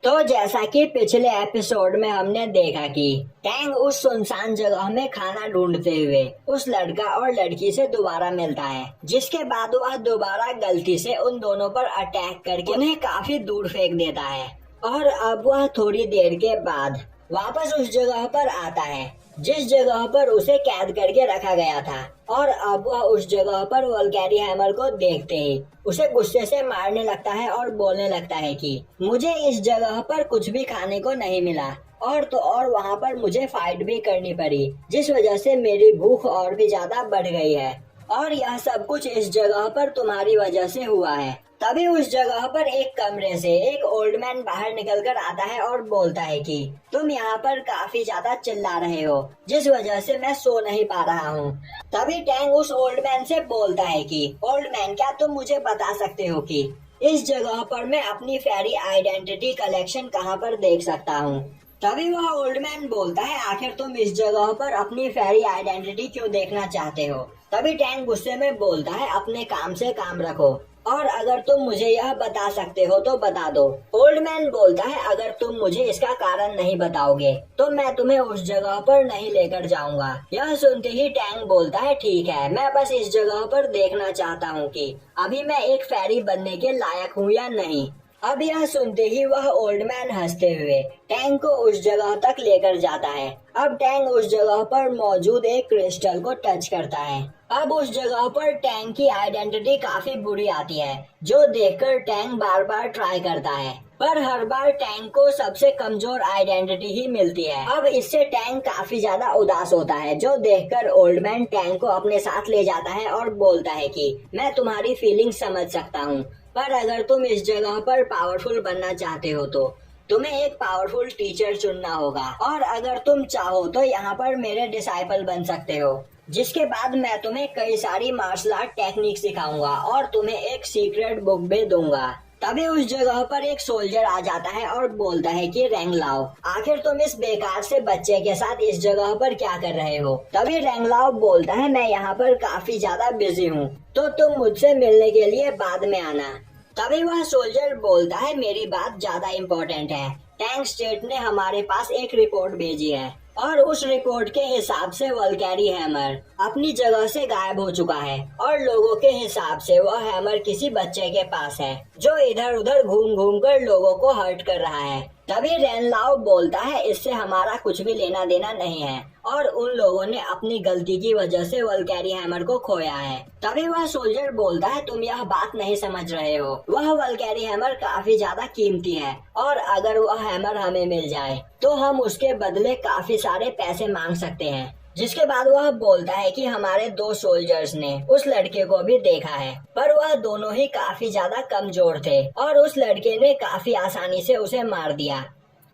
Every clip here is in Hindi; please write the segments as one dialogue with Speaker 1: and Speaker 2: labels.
Speaker 1: तो जैसा कि पिछले एपिसोड में हमने देखा कि टैंग उस सुनसान जगह में खाना ढूंढते हुए उस लड़का और लड़की से दोबारा मिलता है, जिसके बाद वह दोबारा गलती से उन दोनों पर अटैक करके उन्हें काफी दूर फेंक देता है। और अब वह थोड़ी देर के बाद वापस उस जगह पर आता है जिस जगह पर उसे कैद करके रखा गया था। और अब वह उस जगह पर वल्कैरी हैमर को देखते ही उसे गुस्से से मारने लगता है और बोलने लगता है कि मुझे इस जगह पर कुछ भी खाने को नहीं मिला और तो और वहाँ पर मुझे फाइट भी करनी पड़ी, जिस वजह से मेरी भूख और भी ज्यादा बढ़ गई है और यह सब कुछ इस जगह पर तुम्हारी वजह से हुआ है। तभी उस जगह पर एक कमरे से एक ओल्ड मैन बाहर निकलकर आता है और बोलता है कि तुम यहाँ पर काफी ज्यादा चिल्ला रहे हो, जिस वजह से मैं सो नहीं पा रहा हूँ। तभी टैंग उस ओल्ड मैन से बोलता है कि ओल्ड मैन, क्या तुम मुझे बता सकते हो कि इस जगह पर मैं अपनी फेरी आइडेंटिटी कलेक्शन कहाँ पर देख सकता हूँ। तभी वह ओल्ड मैन बोलता है, आखिर तुम इस जगह पर अपनी फेरी आइडेंटिटी क्यों देखना चाहते हो। तभी टैंग गुस्से में बोलता है, अपने काम से काम रखो और अगर तुम मुझे यह बता सकते हो तो बता दो। ओल्ड मैन बोलता है, अगर तुम मुझे इसका कारण नहीं बताओगे तो मैं तुम्हें उस जगह पर नहीं लेकर जाऊंगा। यह सुनते ही टैंग बोलता है, ठीक है, मैं बस इस जगह पर देखना चाहता हूँ कि अभी मैं एक फेरी बनने के लायक हूँ या नहीं। अब यह सुनते ही वह ओल्ड मैन हंसते हुए टैंग को उस जगह तक लेकर जाता है। अब टैंग उस जगह पर मौजूद एक क्रिस्टल को टच करता है। अब उस जगह पर टैंग की आइडेंटिटी काफी बुरी आती है, जो देखकर टैंग बार बार ट्राई करता है, पर हर बार टैंग को सबसे कमजोर आइडेंटिटी ही मिलती है। अब इससे टैंग काफी ज्यादा उदास होता है, जो देखकर ओल्ड मैन टैंग को अपने साथ ले जाता है और बोलता है कि मैं तुम्हारी फीलिंग समझ सकता हूँ, पर अगर तुम इस जगह पर पावरफुल बनना चाहते हो तो तुम्हें एक पावरफुल टीचर चुनना होगा और अगर तुम चाहो तो यहाँ पर मेरे डिसाइपल बन सकते हो, जिसके बाद मैं तुम्हें कई सारी मार्शल आर्ट टेक्निक सिखाऊंगा और तुम्हें एक सीक्रेट बुक भी दूंगा। तभी उस जगह पर एक सोल्जर आ जाता है और बोलता है कि रेंगलाओ, आखिर तुम इस बेकार से बच्चे के साथ इस जगह पर क्या कर रहे हो। तभी रेंगलाओ बोलता है, मैं यहाँ पर काफी ज्यादा बिजी हूँ, तो तुम मुझसे मिलने के लिए बाद में आना। तभी वह सोल्जर बोलता है, मेरी बात ज्यादा इम्पोर्टेंट है। टैंक स्टेट ने हमारे पास एक रिपोर्ट भेजी है और उस रिपोर्ट के हिसाब से वल्कैरी हैमर अपनी जगह से गायब हो चुका है और लोगों के हिसाब से वह हैमर किसी बच्चे के पास है, जो इधर उधर घूम घूम कर लोगों को हर्ट कर रहा है। तभी रेनलाओ बोलता है, इससे हमारा कुछ भी लेना देना नहीं है और उन लोगों ने अपनी गलती की वजह से वल्कैरी हैमर को खोया है। तभी वह सोल्जर बोलता है, तुम यह बात नहीं समझ रहे हो, वह वल्कैरी हैमर काफी ज्यादा कीमती है और अगर वह हैमर हमें मिल जाए तो हम उसके बदले काफी सारे पैसे मांग सकते हैं। जिसके बाद वह बोलता है कि हमारे दो सोल्जर्स ने उस लड़के को भी देखा है, पर वह दोनों ही काफी ज्यादा कमजोर थे और उस लड़के ने काफी आसानी से उसे मार दिया।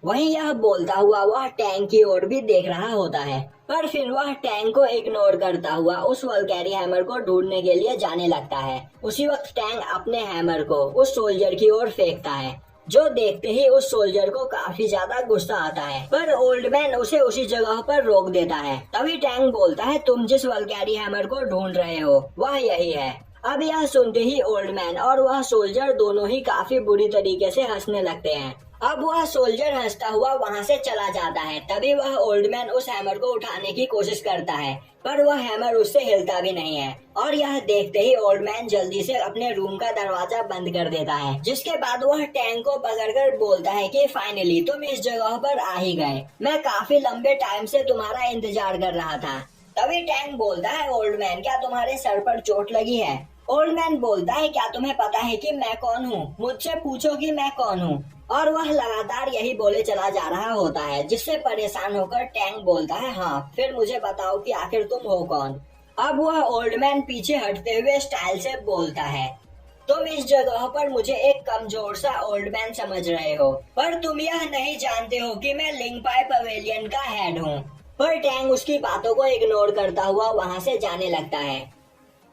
Speaker 1: वहीं यह बोलता हुआ वह टैंक की ओर भी देख रहा होता है, पर फिर वह टैंक को इग्नोर करता हुआ उस वल्कैरी हैमर को ढूंढने के लिए जाने लगता है। उसी वक्त टैंक अपने हैमर को उस सोल्जर की ओर फेंकता है, जो देखते ही उस सोल्जर को काफी ज्यादा गुस्सा आता है, पर ओल्ड मैन उसे उसी जगह पर रोक देता है। तभी टैंक बोलता है, तुम जिस वल्कैरी हैमर को ढूंढ रहे हो वह यही है। अब यह सुनते ही ओल्ड मैन और वह सोल्जर दोनों ही काफी बुरी तरीके से हंसने लगते हैं। अब वह सोल्जर हंसता हुआ वहाँ से चला जाता है। तभी वह ओल्ड मैन उस हैमर को उठाने की कोशिश करता है, पर वह हैमर उससे हिलता भी नहीं है और यह देखते ही ओल्ड मैन जल्दी से अपने रूम का दरवाजा बंद कर देता है। जिसके बाद वह टैंक को पकड़कर बोलता है कि फाइनली तुम इस जगह पर आ ही गए, मैं काफी लंबे टाइम से तुम्हारा इंतजार कर रहा था। तभी टैंक बोलता है, ओल्ड मैन, क्या तुम्हारे सर पर चोट लगी है। ओल्ड मैन बोलता है, क्या तुम्हें पता है कि मैं कौन हूँ, मुझसे पूछो कि मैं कौन हूँ। और वह लगातार यही बोले चला जा रहा होता है, जिससे परेशान होकर टैंक बोलता है, हाँ फिर मुझे बताओ कि आखिर तुम हो कौन। अब वह ओल्ड मैन पीछे हटते हुए स्टाइल से बोलता है, तुम इस जगह पर मुझे एक कमजोर सा ओल्ड मैन समझ रहे हो, पर तुम यह नहीं जानते हो कि मैं लिंगपाई पवेलियन का हेड हूँ। पर टैंक उसकी बातों को इग्नोर करता हुआ वहाँ से जाने लगता है।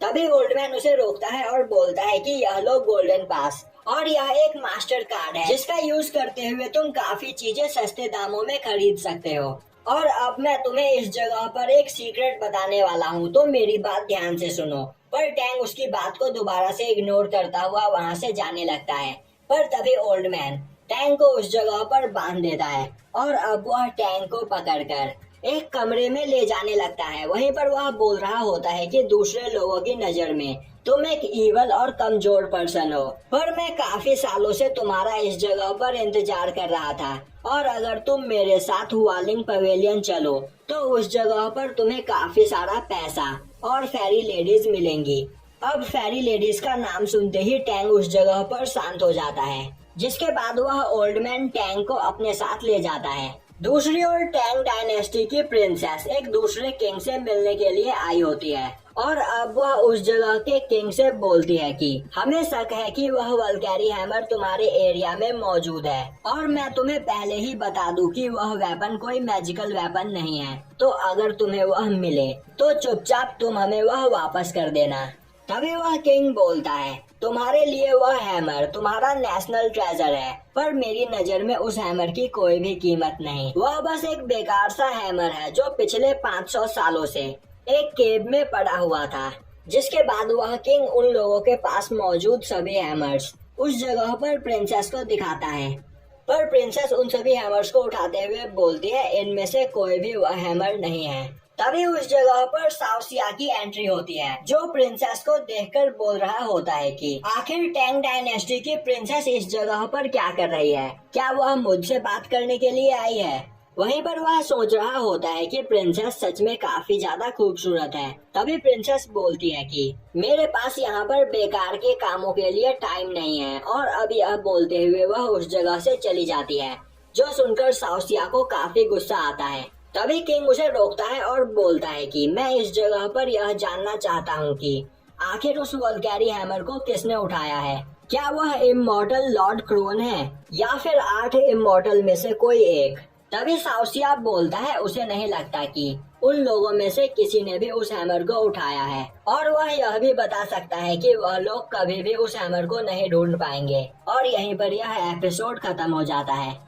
Speaker 1: तभी ओल्ड मैन उसे रोकता है और बोलता है कि यह लो गोल्डन पास और यह एक मास्टर कार्ड है, जिसका यूज करते हुए तुम काफी चीजें सस्ते दामों में खरीद सकते हो। और अब मैं तुम्हें इस जगह पर एक सीक्रेट बताने वाला हूँ, तो मेरी बात ध्यान से सुनो। पर टैंक उसकी बात को दोबारा से इग्नोर करता हुआ वहाँ से जाने लगता है। पर तभी ओल्ड मैन टैंक को उस जगह पर बांध देता है और अब वह टैंक को पकड़कर एक कमरे में ले जाने लगता है। वहीं पर वह बोल रहा होता है कि दूसरे लोगों की नजर में तुम एक ईवल और कमजोर पर्सन हो, पर मैं काफी सालों से तुम्हारा इस जगह पर इंतजार कर रहा था और अगर तुम मेरे साथ हुआलिंग पवेलियन चलो तो उस जगह पर तुम्हें काफी सारा पैसा और फेरी लेडीज मिलेंगी। अब फेरी लेडीज का नाम सुनते ही टैंग उस जगह पर शांत हो जाता है, जिसके बाद वह ओल्ड मैन टैंग को अपने साथ ले जाता है। दूसरी ओर टैंग डायनेस्टी की प्रिंसेस एक दूसरे किंग से मिलने के लिए आई होती है और अब वह उस जगह के किंग से बोलती है कि हमें शक है कि वह वल्कैरी हैमर तुम्हारे एरिया में मौजूद है और मैं तुम्हें पहले ही बता दूं कि वह वेपन कोई मैजिकल वेपन नहीं है, तो अगर तुम्हें वह मिले तो चुपचाप तुम हमें वह वापस कर देना। तभी वह किंग बोलता है तुम्हारे लिए वह हैमर तुम्हारा नेशनल ट्रेजर है, पर मेरी नजर में उस हैमर की कोई भी कीमत नहीं। वह बस एक बेकार सा हैमर है जो पिछले 500 सालों से एक केव में पड़ा हुआ था। जिसके बाद वह किंग उन लोगों के पास मौजूद सभी हैमर्स उस जगह पर प्रिंसेस को दिखाता है, पर प्रिंसेस उन सभी हैमर्स को उठाते हुए बोलती है इनमें से कोई भी वह हैमर नहीं है। तभी उस जगह पर साउसिया की एंट्री होती है, जो प्रिंसेस को देखकर बोल रहा होता है कि आखिर टैंग डायनेस्टी की प्रिंसेस इस जगह पर क्या कर रही है, क्या वह मुझसे बात करने के लिए आई है। वहीं पर वह सोच रहा होता है कि प्रिंसेस सच में काफी ज्यादा खूबसूरत है। तभी प्रिंसेस बोलती है कि मेरे पास यहाँ पर बेकार के कामों के लिए टाइम नहीं है, और अब यह बोलते हुए वह उस जगह से चली जाती है, जो सुनकर साउसिया को काफी गुस्सा आता है। तभी किंग उसे रोकता है और बोलता है कि मैं इस जगह पर यह जानना चाहता हूँ कि आखिर उस वल्कैरी हैमर को किसने उठाया है। क्या वह इमॉर्टल लॉर्ड क्रोन है या फिर 8 इमॉर्टल में से कोई एक। तभी साउसिया बोलता है उसे नहीं लगता कि उन लोगों में से किसी ने भी उस हैमर को उठाया है, और वह यह भी बता सकता है कि वह लोग कभी भी उस हैमर को नहीं ढूंढ पाएंगे। और यहीं पर यह एपिसोड खत्म हो जाता है।